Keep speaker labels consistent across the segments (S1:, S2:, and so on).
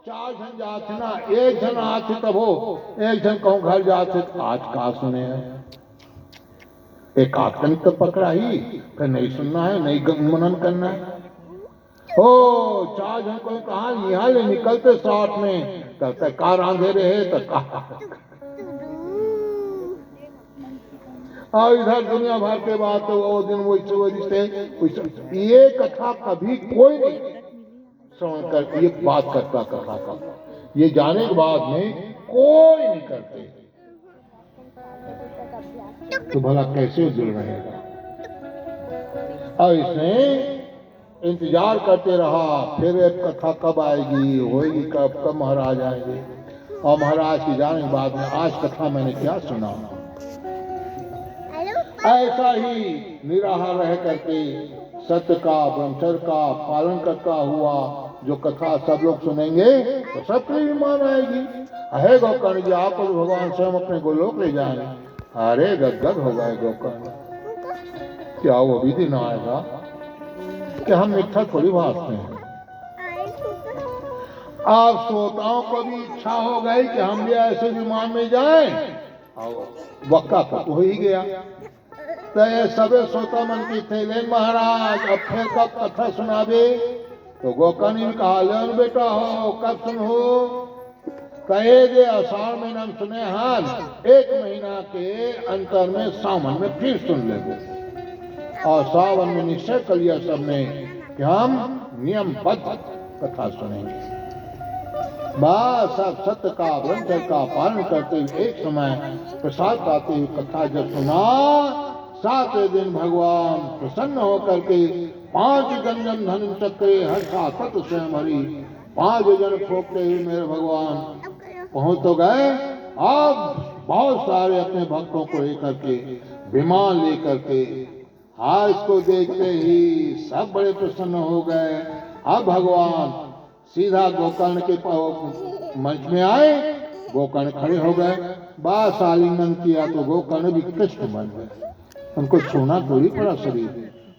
S1: चार जन जाते ना, एक जन आते तब हो, एक जन कहूँ घर जाते आज का सुने हैं। एक आतंक तो पकड़ा ही, फिर नहीं सुनना है, नहीं मनन करना है। ओ चार जन को कहा यहाँ ले निकलते साथ में, कहते कार आंधे रहे तो कहा। और इधर दुनिया भर के बात तो वो दिन वैसे ये कथा कभी कोई नहीं श्रवण कर, ये बात करता कथा का, ये जाने के बाद में कोई नहीं करते, तो भला कैसे जुड़ रहेगा। और इसने इंतजार करते रहा, फिर एक कथा कब आएगी, होगी कब महाराज आएंगे। और महाराज की जाने के बाद में आज कथा मैंने क्या सुना। ऐसा ही निराहार रह करके सत्य का ब्रह्मचर्य का पालन करता हुआ जो कथा सब लोग सुनेंगे तो सबके ईमान आएगी। अहे गोकर्ण जी, आपको भगवान स्वयं अपने गोलोक ले जाएंगे। अरे गदगद हो गए गोकर्ण, क्या वो भी दिन आएगा कि हम मिथ्या थोड़ी भासते हैं। आप श्रोताओं को भी इच्छा हो गई कि हम भी ऐसे विमान में जाएं, और वक्का तो हो ही गया। तो ये सबे श्रोता मन की थे, लेन महाराज अब फिर कब कथा सुनावे। तो गोकर्ण ने कहा, लेन बेटा हो कब सुन हो, कहे दे आषाढ़ महीना में सुने हाल, एक महीना के अंतर में सावन में फिर सुन लेंगे। और सावन में निश्चय कर लिया सबने कि हम नियमबद्ध कथा सुनेंगे। बस सब सत्य का ब्रह्मचर्य का पालन करते हुए एक समय प्रसाद पाते हुए कथा जब सुना, सातवें दिन भगवान प्रसन्न होकर के 5 गंजन धन चक्रे हर्षा तत् स्वयं हरि, 5 जन ठोकते हुए मेरे भगवान पहुंच तो गए। अब बहुत सारे अपने भक्तों को लेकर के विमान लेकर के, हाँ इसको देखते ही सब बड़े प्रसन्न हो गए। अब भगवान सीधा गोकर्ण के मंच में आए, गोकर्ण खड़े हो गए, बस आलिंगन किया तो गोकर्ण भी कृष्ण बन गए। उनको छूना थोड़ी पड़ा शरीर,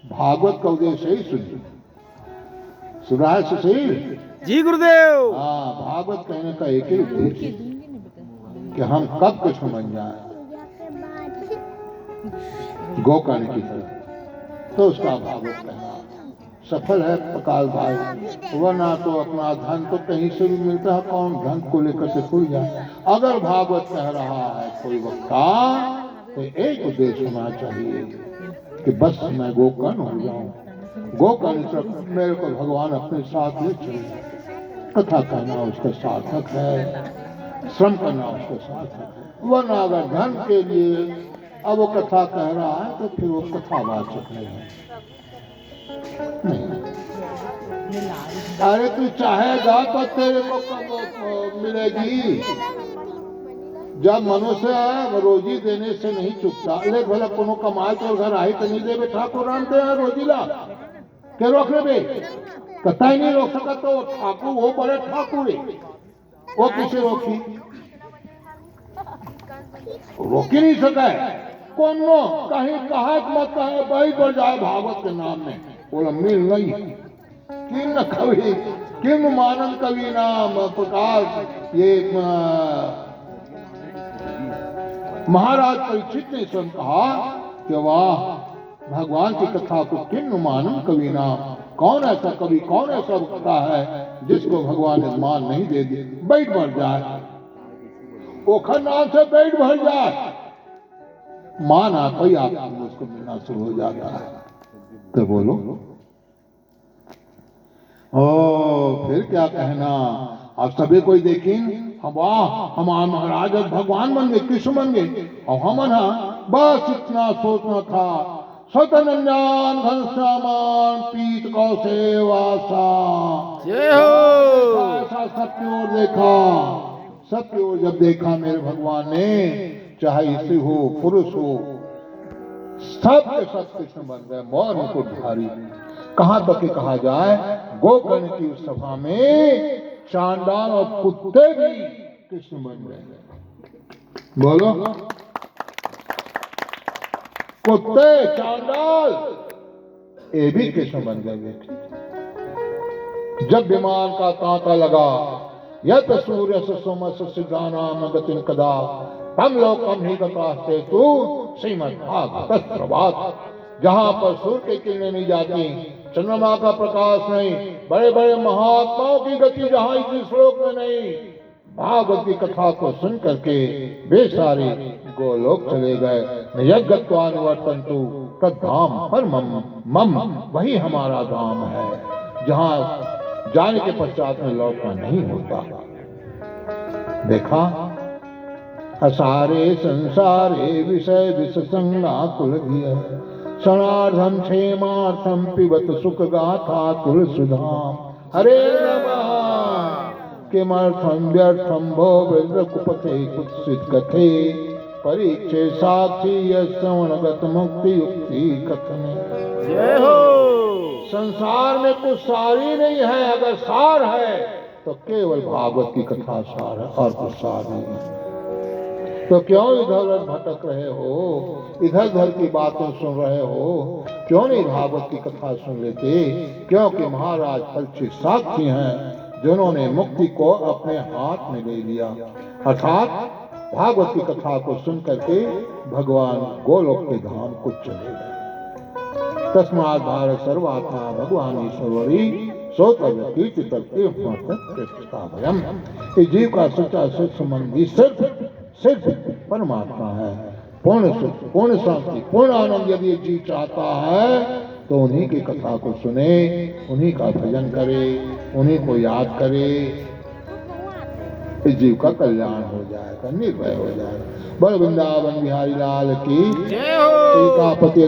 S1: भागवत का उद्देश्य ही सुनिए, सुना है सुशील
S2: जी गुरुदेव।
S1: हाँ, भागवत कहने का एक ही उद्देश्य कि हम कब कृष्ण बन जाए गोकर्ण की तरह, तो उसका भागवत कहना सफल है प्रकाश भाई। वरना तो अपना धन तो कहीं से भी मिलता है, कौन धन को लेकर के खुल जाए। अगर भागवत कह रहा है कोई वक्ता, तो एक उद्देश्य होना चाहिए कि बस मैं गोकर्ण हो जाऊं, गोकर्ण तक मेरे को भगवान अपने साथ ले चले। कथा कहना उसका सार्थक है, श्रम करना उसका सार्थक है। वरना अगर धन के लिए अब वो कथा कह रहा है तो फिर वो कथावाचक नहीं है। अरे तू चाहेगा तो तेरे को मिलेगी। जब मनुष्य रोजी देने से नहीं चुकता, अरे भला कोनो कमाए तो घर आई तो नहीं देवे ठाकुर राम दे रोजी ला के रोक ले, कथा ही नहीं रोक सका। तो ठाकुर वो बड़े ठाकुर है, वो किसे रोकी, रोक ही नहीं सका है। कौन कहीं कहा मत कहे भाई बढ़ जाए भागवत के नाम में, बोला मिल नहीं। किम कवि किम मानन कवि नाम प्रकाश, ये महाराज परीक्षित ने स्वयं कहा कि वाह भगवान की कथा को किम मानन कवि नाम, कौन ऐसा कवि, कौन ऐसा वक्ता है जिसको भगवान ने मान नहीं दे दी। बैठ भर जाए, ओखर नाम से बैठ भर जाए, मान आता ही आप उसको मिलना शुरू हो जाता है। तो बोलो ओ फिर क्या कहना। अब सभी कोई देखी, वाह हमारे महाराज भगवान बन गए, कृष्ण बन गए, और हम बस इतना सोचना था। सतनंदन घनश्यामान पीत कौसेवासा, ऐसा सबकी ओर देखा, सबकी ओर जब देखा मेरे भगवान ने, चाहे स्त्री हो पुरुष हो, सब के सब कृष्ण बन गए, मौन मुकुट धारी। कहां तक के कहा जाए, गोकर्ण की उस सभा में चांडाल और कुत्ते भी कृष्ण बन गए। बोलो, कुत्ते चांडाल ये भी कृष्ण बन गए। जब विमान का तांता लगा, यत सूर्य सोमस सिद्धानाम गतिन कदा तम लोकम ही गतास्ते तू श्रीमद्भागवत प्रभात। जहाँ पर सूर्य की किरणें नहीं जाती, चंद्रमा का प्रकाश नहीं, बड़े बड़े महात्माओं की गति जहाँ इस श्लोक में नहीं, भागवत की कथा को सुन करके वे सारे गोलोक चले गए। यज्ञत्वानुवर्तन्तु तद्धाम परमम मम, वही हमारा धाम है जहाँ जाने के पश्चात में लौटना नहीं होता। देखा, असारे संसारे विषय विसंगाकुल क्षणार्धम क्षेमार्थम पिबत सुख गाथा तुलसीधाम। हरे नमः। किमर्थम व्यर्थम भो वृद्रकुपते कुत्सित कथे परीक्षे साक्षी यश्रवणगत मुक्ति युक्ति कथने।
S2: जय हो।
S1: संसार में कुछ सार ही नहीं है, अगर सार है तो केवल भागवत की कथा सार है और कुछ सार नहीं है। तो क्यों इधर उधर भटक रहे हो, इधर उधर की बातें सुन रहे हो, क्यों नहीं भागवत की कथा सुन लेते? क्योंकि महाराज परीक्षित साक्षी हैं जिन्होंने मुक्ति को अपने हाथ में ले लिया, अर्थात भागवत की कथा को सुन करके भगवान गोलोक के धाम को चले गए। तस्मात् भारत सर्वात्मा भगवान ईश्वरी सोतव्य कीर्ति करते भयम। इस जीव का सच्चा सुख संबंधी सिर्फ परमात्मा है। पूर्ण सुख, पूर्ण शांति, पूर्ण आनंद यदि एक जीव चाहता है तो उन्हीं की कथा को सुने, उन्हीं का भजन करे, उन्हीं को याद करे, इस जीव का कल्याण हो जाएगा, निर्भय हो जाएगा। बड़ वृंदावन बिहारी लाल की जय हो। सीतापति